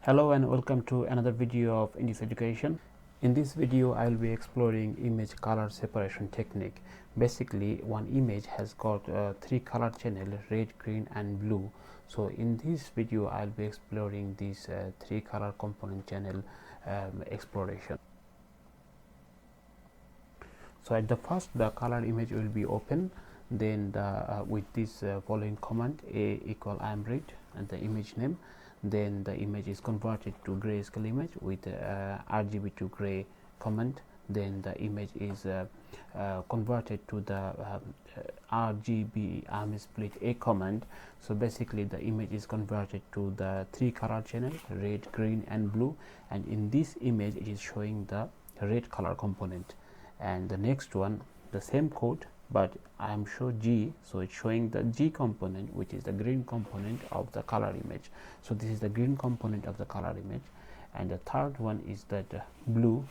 Hello and welcome to another video of English Education. In this video I will be exploring image color separation technique. Basically one image has got three color channel, red, green and blue. So in this video I will be exploring these three color component channel exploration. So at the first the color image will be open, then with this following command a equal I am read and the image name, then the image is converted to grayscale image with RGB to gray command, then the image is converted to the RGB arm split A command. So basically the image is converted to the three color channel, red, green and blue, and in this image it is showing the red color component. And the next one, the same code, but I am show G, so it's showing the G component, which is the green component of the color image. So this is the green component of the color image. And the third one is that blue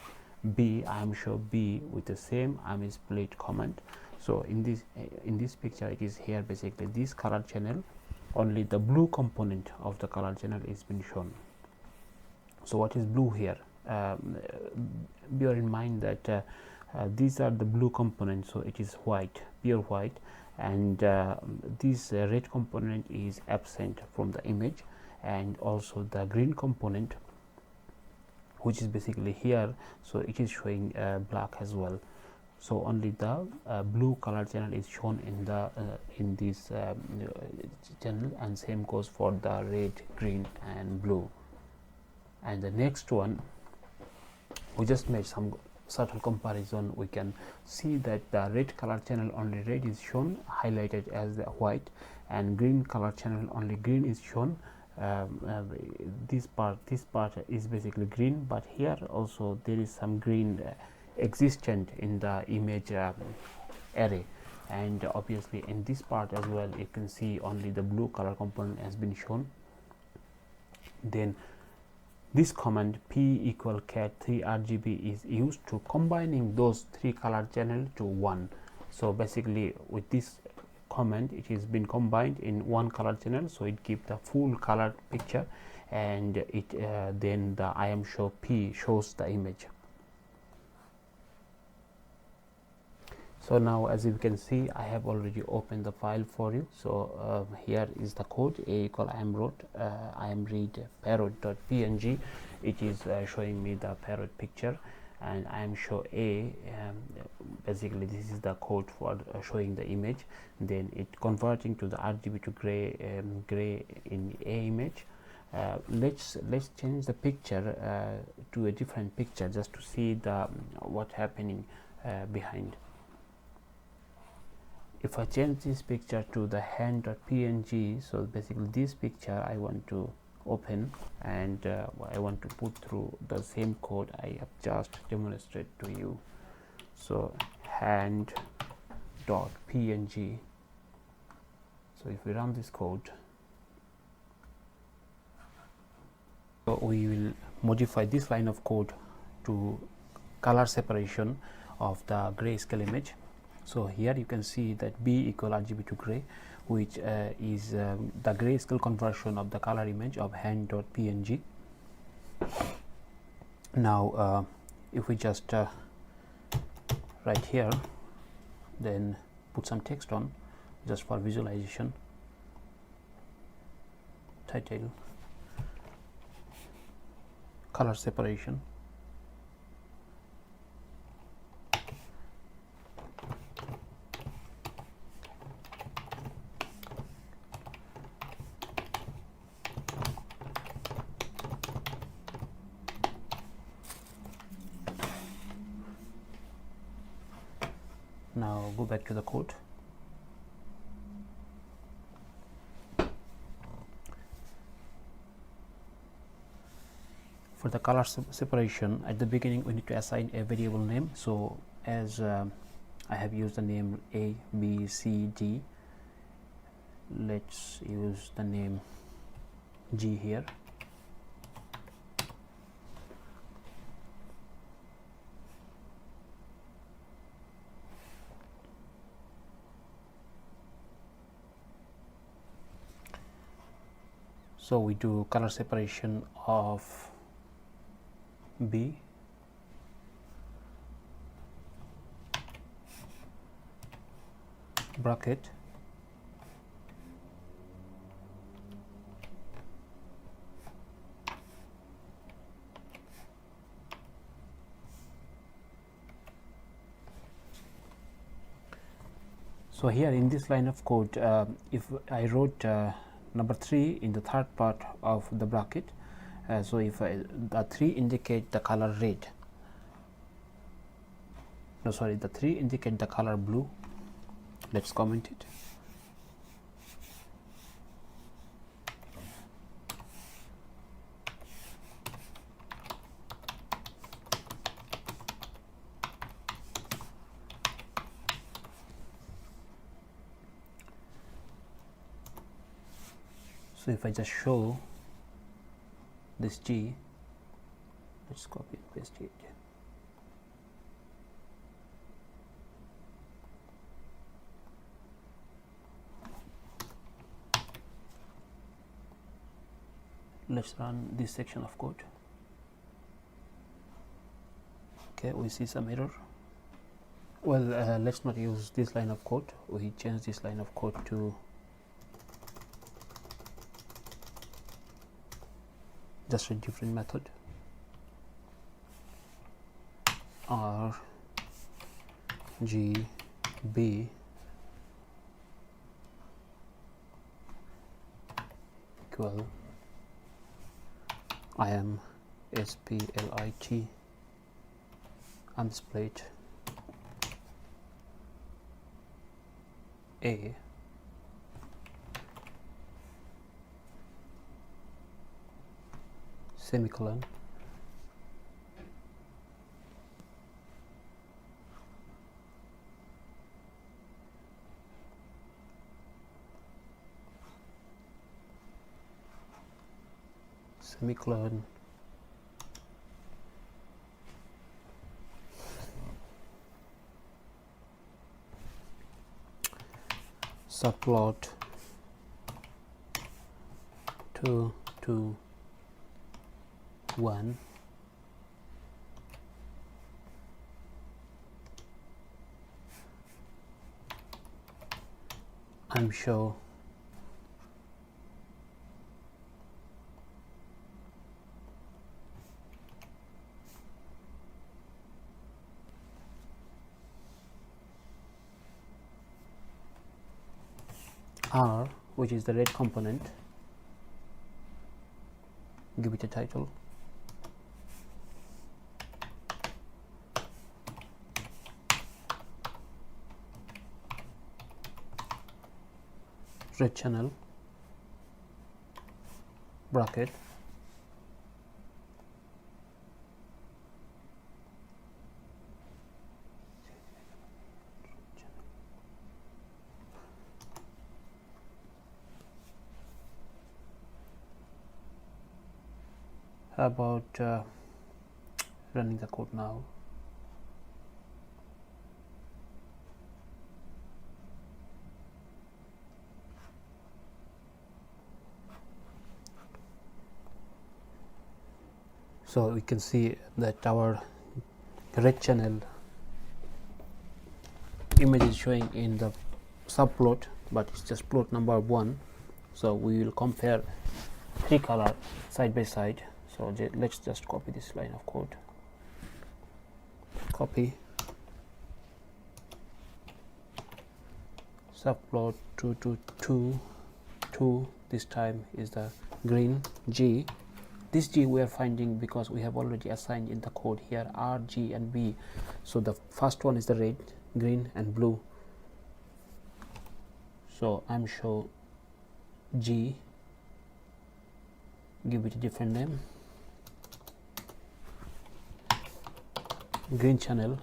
B, I am show B with the same arm split command. So in this picture it is here basically this color channel, only the blue component of the color channel is been shown. So what is blue here? Bear in mind that these are the blue components, so it is white, pure white, and this red component is absent from the image, and also the green component, which is basically here, so it is showing black as well. So only the blue color channel is shown in the in this channel, and same goes for the red, green and blue. And the next one, we just made some subtle comparison. We can see that the red color channel only red is shown highlighted as the white, and green color channel only green is shown. This part is basically green, but here also there is some green existent in the image array, and obviously in this part as well you can see only the blue color component has been shown. Then this command p equal cat 3 RGB is used to combining those three color channel to one. So basically with this command it has been combined in one color channel, so it gives the full color picture, and it then the I am show p shows the image. So now as you can see I have already opened the file for you. So here is the code a equal I am read parrot.png. it is showing me the parrot picture, and I am show a basically this is the code for showing the image, then it converting to the RGB to gray in a image. Let's change the picture to a different picture just to see the what happening behind. If I change this picture to the hand.png, so basically this picture I want to open, and I want to put through the same code I have just demonstrated to you. So hand.png. So if we run this code, so we will modify this line of code to color separation of the grayscale image. So here you can see that B equal RGB to gray, which is the grayscale conversion of the color image of hand.png. Now if we just write here, then put some text on just for visualization, title color separation. Now go back to the code. For the color separation, at the beginning we need to assign a variable name. So as I have used the name A, B, C, D, let's use the name G here. So we do color separation of B, bracket, so here in this line of code, if I wrote number 3 in the third part of the bracket, so if the 3 indicate the color red, no sorry, the 3 indicate the color blue, let's comment it. So if I just show this G, let's copy and paste it. Let's run this section of code. Okay, we see some error. Well, let's not use this line of code. We change this line of code to just a different method. R G B equal I am SPLIT unsplit A semicolon semicolon subplot 2 to 1 I'm sure R, which is the red component, give it a title, red channel, bracket, how about running the code now. So we can see that our red channel image is showing in the subplot, but it's just plot number 1. So we will compare 3 color side by side. So let's just copy this line of code, copy subplot 2 to 2, this time is the green G. This G we are finding because we have already assigned in the code here R, G and B. So the first one is the red, green and blue. So I'm sure G, give it a different name, green channel.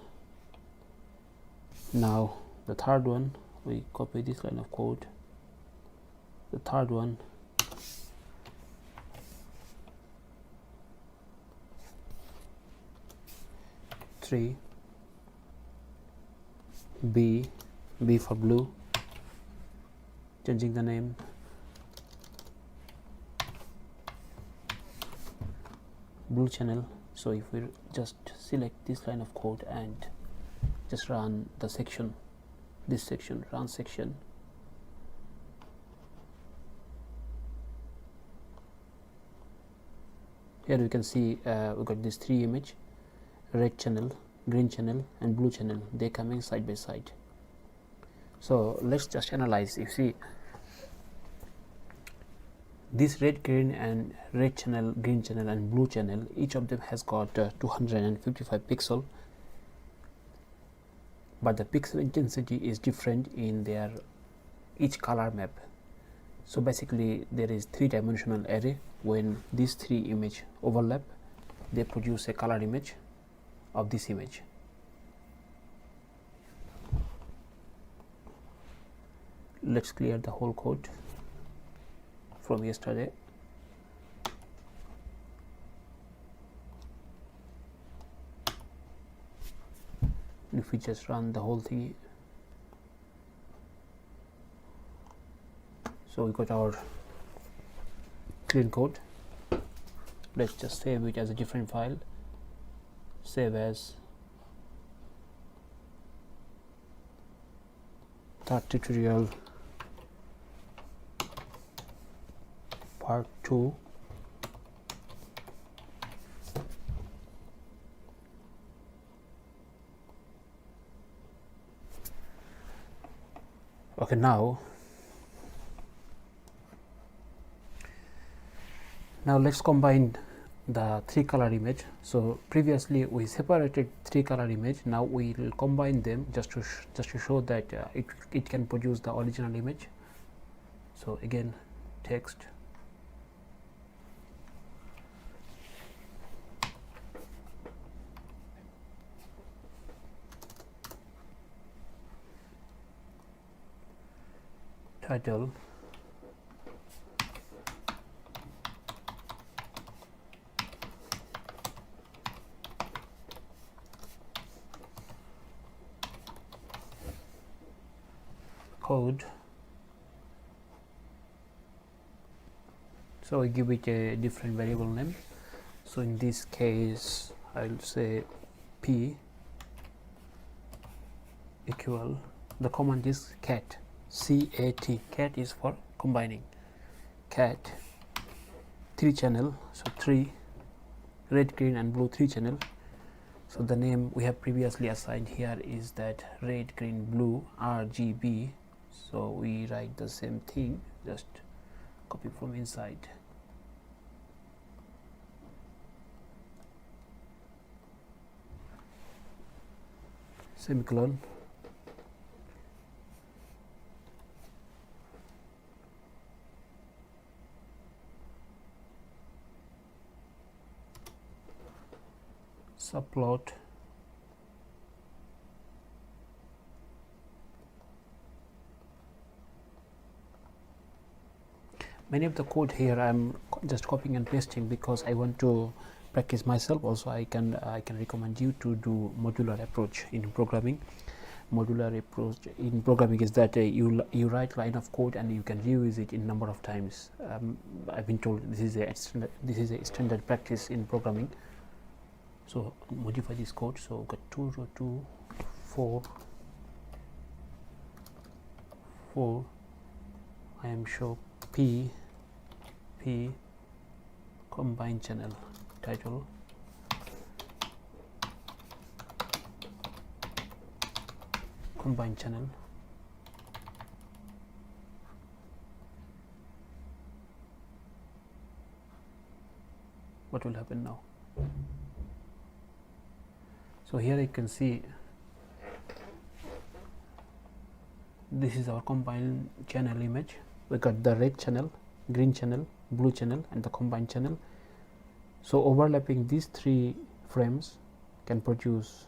Now the third one, we copy this line of code, the third one B, B for blue, changing the name, blue channel. So if we just select this line of code and just run the section, this section, run section, here we can see we got these three image, red channel, green channel and blue channel. They coming side by side. So let's just analyze. You see this red, green and red channel, green channel and blue channel, each of them has got 255 pixel, but the pixel intensity is different in their each color map. So basically there is three-dimensional array. When these three image overlap, they produce a color image of this image. Let's clear the whole code from yesterday. If we just run the whole thing, so we got our clean code. Let's just save it as a different file. Save as that tutorial part 2. Okay, now let's combine the three color image. So previously we separated three color image. Now we will combine them just to show that it can produce the original image. So again, text, title, code. So we give it a different variable name. So in this case I'll say p equal, the command is cat, cat. Cat is for combining. Cat three channel, so three red, green and blue, three channel. So the name we have previously assigned here is that red, green, blue, RGB. So we write the same thing, just copy from inside. Semicolon. Subplot. Many of the code here I'm just copying and pasting because I want to practice myself. Also I can recommend you to do modular approach in programming. Modular approach in programming is that you write line of code and you can reuse it in number of times. I've been told this is a standard practice in programming. So modify this code. So got 2 row 2 4 4. I am show p combine channel, title, combine channel, what will happen now? So here you can see this is our combined channel image. We got the red channel, green channel, blue channel and the combined channel. So overlapping these three frames can produce